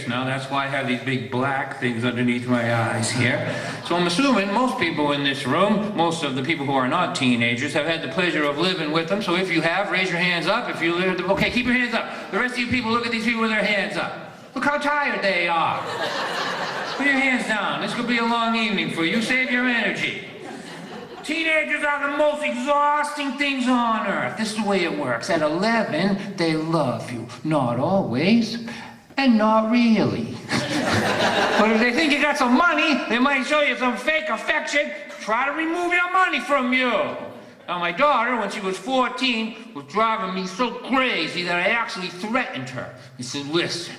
teenagers. Now that's why I have these big black things underneath my eyes here. So I'm assuming most people in this room, most of the people who are not teenagers, have had the pleasure of living with them. So if you have, raise your hands up. If you live, okay, keep your hands up. The rest of you people, look at these people with their hands up. Look how tired they are. Put your hands down. This could be a long evening for you. Save your energy. Teenagers are the most exhausting things on earth. This is the way it works. At 11, they love you. Not always, and not really. But if they think you got some money, they might show you some fake affection, try to remove your money from you. Now, my daughter, when she was 14, was driving me so crazy that I actually threatened her. I said, listen,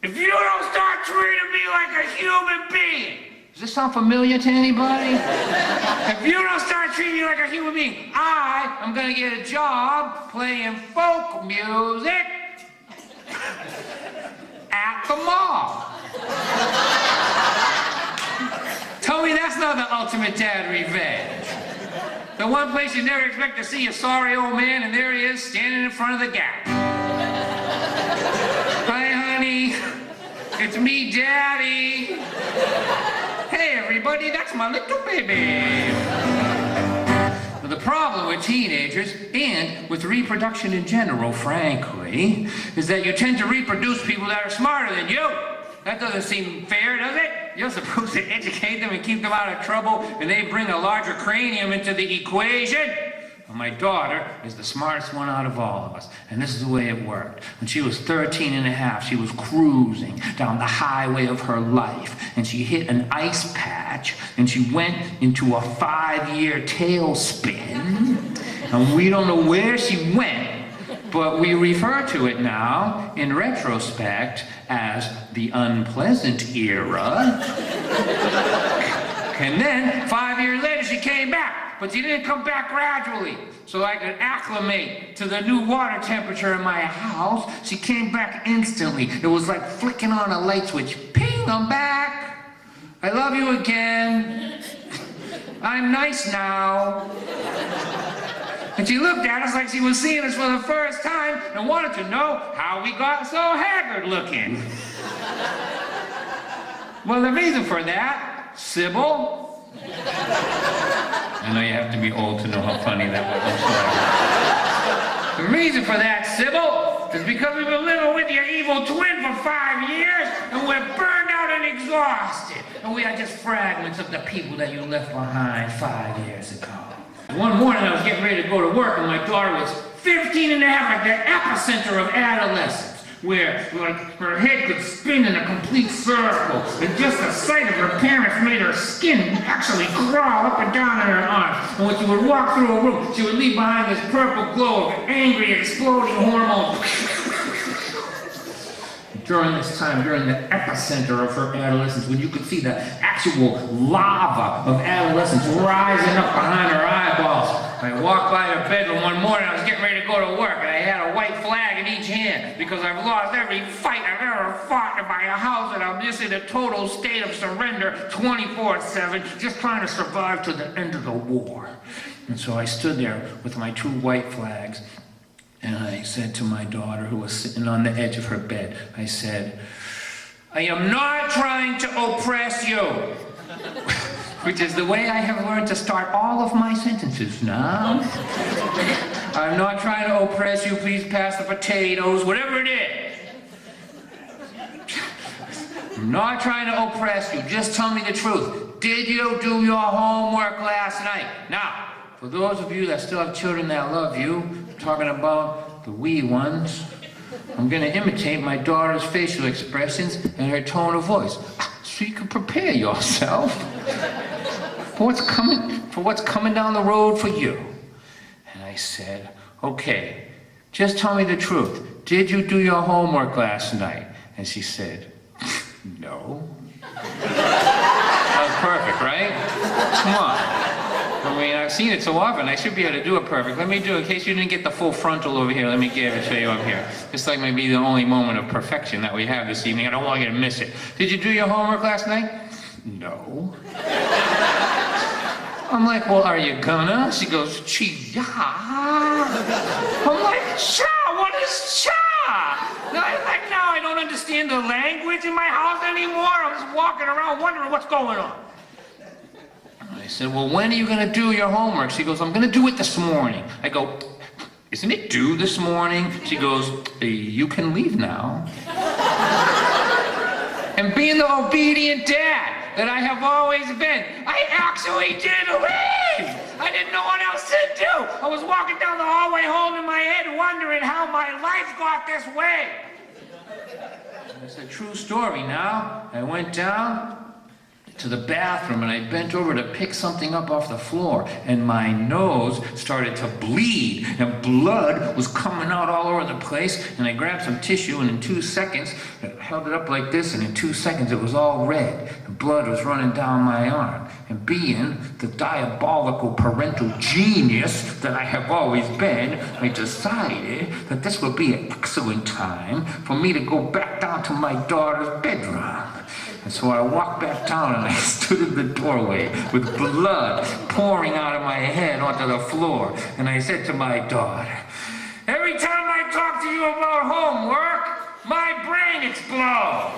if you don't start treating me like a human being, does this sound familiar to anybody? If you don't start treating me like a human being, I am gonna get a job playing folk music at the mall. Tell me that's not the ultimate dad revenge. The one place you never expect to see a sorry old man, and there he is, standing in front of the Gap. Hi, honey. It's me, Daddy. Hey, everybody, that's my little baby. Well, the problem with teenagers, and with reproduction in general, frankly, is that you tend to reproduce people that are smarter than you. That doesn't seem fair, does it? You're supposed to educate them and keep them out of trouble, and they bring a larger cranium into the equation. Well, my daughter is the smartest one out of all of us, and this is the way it worked. When she was 13 and a half, she was cruising down the highway of her life, and she hit an ice patch, and she went into a 5-year tailspin, and we don't know where she went, but we refer to it now, in retrospect, as the unpleasant era. And then, 5 years later, she came back, but she didn't come back gradually, so I could acclimate to the new water temperature in my house. She came back instantly. It was like flicking on a light switch. Ping, I'm back. I love you again. I'm nice now. And she looked at us like she was seeing us for the first time and wanted to know how we got so haggard looking. Well, the reason for that, Sybil. I know you have to be old to know how funny that was. I'm sorry. The reason for that, Sybil, is because we've been living with your evil twin for 5 years, and we're burned out and exhausted. And we are just fragments of the people that you left behind 5 years ago. One morning I was getting ready to go to work, and my daughter was 15 and a half, at the epicenter of adolescence, where her head could spin in a complete circle, and just the sight of her parents made her skin actually crawl up and down in her arms. And when she would walk through a room, she would leave behind this purple glow of angry, exploding hormones. During this time, during the epicenter of her adolescence, when you could see the actual lava of adolescence rising up behind her eyeballs, I walked by her bedroom one morning. I was getting ready to go to work, and I had a white flag in each hand because I've lost every fight I've ever fought in my house, and I'm just in a total state of surrender 24/7, just trying to survive to the end of the war. And so I stood there with my 2 white flags, and I said to my daughter, who was sitting on the edge of her bed, I said, I am not trying to oppress you. Which is the way I have learned to start all of my sentences now. I'm not trying to oppress you, please pass the potatoes, whatever it is. I'm not trying to oppress you, just tell me the truth. Did you do your homework last night? Now, for those of you that still have children that love you, I'm talking about the wee ones, I'm going to imitate my daughter's facial expressions and her tone of voice, so you can prepare yourself for what's coming down the road for you. And I said, okay, just tell me the truth. Did you do your homework last night? And she said, no. That was perfect, right? Come on. I mean, I've seen it so often, I should be able to do it perfect. Let me do it, in case you didn't get the full frontal over here, let me give it to you up here. This like may be the only moment of perfection that we have this evening. I don't want you to miss it. Did you do your homework last night? No. I'm like, well, are you gonna? She goes, gee, yeah. I'm like, cha, what is cha? Now I don't understand the language in my house anymore. I'm just walking around wondering what's going on. I said, well, when are you going to do your homework? She goes, I'm going to do it this morning. I go, isn't it due this morning? She goes, you can leave now. And being the obedient dad that I have always been, I actually did leave. I didn't know what else to do. I was walking down the hallway holding my head wondering how my life got this way. It's a true story now. I went down to the bathroom and I bent over to pick something up off the floor and my nose started to bleed and blood was coming out all over the place, and I grabbed some tissue and in 2 seconds I held it up like this, and in 2 seconds it was all red and blood was running down my arm. And being the diabolical parental genius that I have always been, I decided that this would be an excellent time for me to go back down to my daughter's bedroom. And so I walked back down and I stood in the doorway with blood pouring out of my head onto the floor. And I said to my daughter, every time I talk to you about homework, my brain explodes.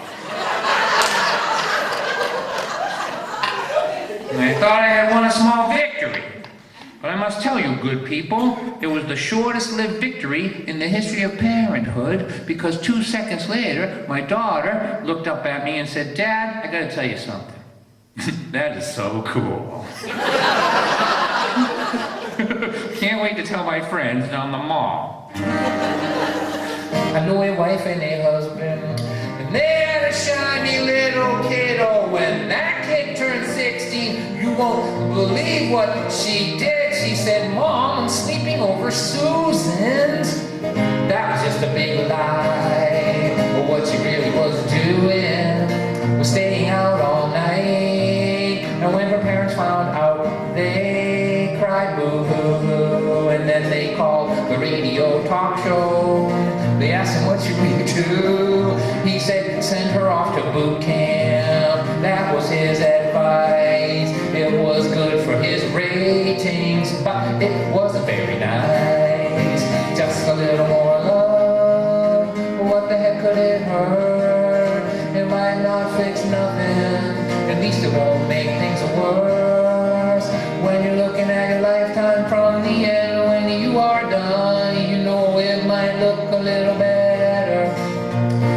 And I thought I had won a small victory. But I must tell you, good people, it was the shortest lived victory in the history of parenthood, because 2 seconds later, my daughter looked up at me and said, Dad, I gotta tell you something. That is so cool. Can't wait to tell my friends down the mall. I knew a wife and a husband, and they had a shiny little kiddo. When that kid turned 16, you won't believe what she did. She said, Mom, I'm sleeping over Susan's. That was just a big lie. But what she really was doing was staying out all night. And when her parents found out, they cried boo-hoo-hoo. And then they called the radio talk show. They asked him, what should we do? He said, send her off to boot camp. That was his advice. It was good for his ratings, but it wasn't very nice. Just a little more love. What the heck could it hurt? It might not fix nothing. At least it won't make things worse. When you're looking at your lifetime from the end, when you are done, you know it might look a little better.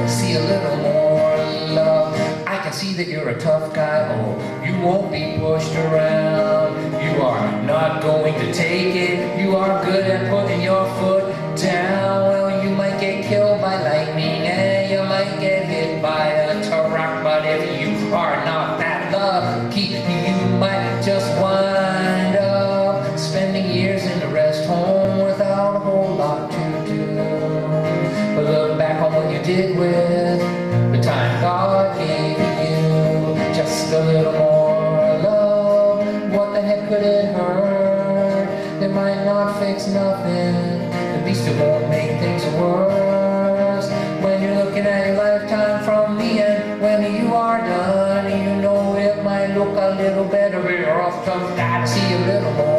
See a little more love. I can see that you're a tough guy. Oh, you won't be pushed around. You are not going to take it. You are good at putting your foot down. Well, you might get killed by lightning and you might get hit by a truck, but if you are not that lucky, you might just wind up spending years in a rest home without a whole lot to do. But look back on what you did with the time God gave you. Just a little more love. What the heck could it hurt? It might not fix nothing. At least it won't make things worse. When you're looking at your lifetime from the end, when you are done, you know it might look a little better. You're off to God, see a little more